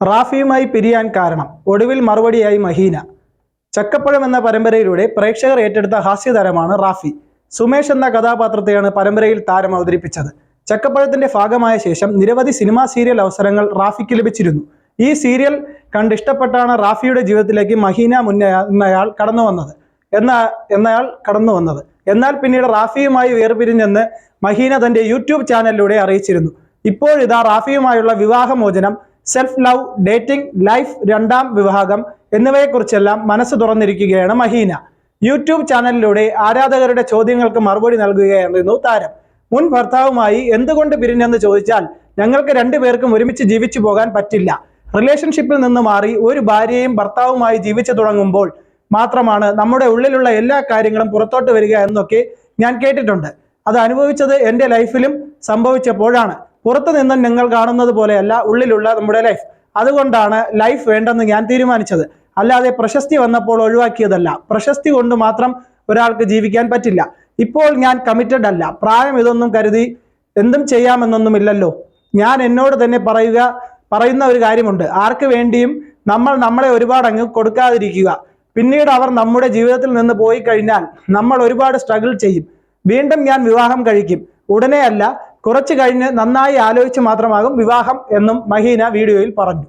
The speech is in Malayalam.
റാഫിയുമായി പിരിയാൻ കാരണം ഒടുവിൽ മറുപടിയായി മഹീന. ചക്കപ്പഴം എന്ന പരമ്പരയിലൂടെ പ്രേക്ഷകർ ഏറ്റെടുത്ത ഹാസ്യതാരമാണ് റാഫി. സുമേഷ് എന്ന കഥാപാത്രത്തെയാണ് പരമ്പരയിൽ താരം അവതരിപ്പിച്ചത്. ചക്കപ്പഴത്തിന്റെ ഭാഗമായ ശേഷം നിരവധി സിനിമാ സീരിയൽ അവസരങ്ങൾ റാഫിക്ക് ലഭിച്ചിരുന്നു. ഈ സീരിയൽ കണ്ടിഷ്ടപ്പെട്ടാണ് റാഫിയുടെ ജീവിതത്തിലേക്ക് മഹീന എന്നയാൾ കടന്നു വന്നത്. എന്നാൽ പിന്നീട് റാഫിയുമായി വേർപിരിഞ്ഞെന്ന് മഹീന തന്റെ യൂട്യൂബ് ചാനലിലൂടെ അറിയിച്ചിരുന്നു. ഇപ്പോഴിതാ റാഫിയുമായുള്ള വിവാഹമോചനം, സെൽഫ് ലവ്, ഡേറ്റിംഗ് ലൈഫ്, രണ്ടാം വിവാഹം എന്നിവയെക്കുറിച്ചെല്ലാം മനസ്സ് തുറന്നിരിക്കുകയാണ് മഹീന. യൂട്യൂബ് ചാനലിലൂടെ ആരാധകരുടെ ചോദ്യങ്ങൾക്ക് മറുപടി നൽകുകയായിരുന്നു താരം. മുൻ ഭർത്താവുമായി എന്തുകൊണ്ട് പിരിഞ്ഞെന്ന് ചോദിച്ചാൽ, ഞങ്ങൾക്ക് രണ്ടുപേർക്കും ഒരുമിച്ച് ജീവിച്ചു പോകാൻ പറ്റില്ല. റിലേഷൻഷിപ്പിൽ നിന്ന് മാറി ഒരു ഭാര്യയും ഭർത്താവുമായി ജീവിച്ചു തുടങ്ങുമ്പോൾ മാത്രമാണ് നമ്മുടെ ഉള്ളിലുള്ള എല്ലാ കാര്യങ്ങളും പുറത്തോട്ട് വരിക എന്നൊക്കെ ഞാൻ കേട്ടിട്ടുണ്ട്. അത് അനുഭവിച്ചത് എൻ്റെ ലൈഫിലും സംഭവിച്ചപ്പോഴാണ്. പുറത്തു നിന്നും നിങ്ങൾ കാണുന്നത് പോലെയല്ല ഉള്ളിലുള്ള നമ്മുടെ ലൈഫ്. അതുകൊണ്ടാണ് ലൈഫ് വേണ്ടെന്ന് ഞാൻ തീരുമാനിച്ചത്. അല്ലാതെ പ്രശസ്തി വന്നപ്പോൾ ഒഴിവാക്കിയതല്ല. പ്രശസ്തി കൊണ്ട് മാത്രം ഒരാൾക്ക് ജീവിക്കാൻ പറ്റില്ല. ഇപ്പോൾ ഞാൻ കമ്മിറ്റഡ് അല്ല. പ്രായം ഇതൊന്നും കരുതി എന്തും ചെയ്യാമെന്നൊന്നുമില്ലല്ലോ. ഞാൻ എന്നോട് തന്നെ പറയുന്ന ഒരു കാര്യമുണ്ട്. ആർക്ക് വേണ്ടിയും നമ്മളെ ഒരുപാട് അങ്ങ് കൊടുക്കാതിരിക്കുക. പിന്നീട് അവർ നമ്മുടെ ജീവിതത്തിൽ നിന്ന് പോയി കഴിഞ്ഞാൽ നമ്മൾ ഒരുപാട് സ്ട്രഗിൾ ചെയ്യും. വീണ്ടും ഞാൻ വിവാഹം കഴിക്കും. ഉടനെ അല്ല, കുറച്ച് കഴിഞ്ഞ് നന്നായി ആലോചിച്ച് മാത്രമാകും വിവാഹം എന്നും മഹീന വീഡിയോയിൽ പറഞ്ഞു.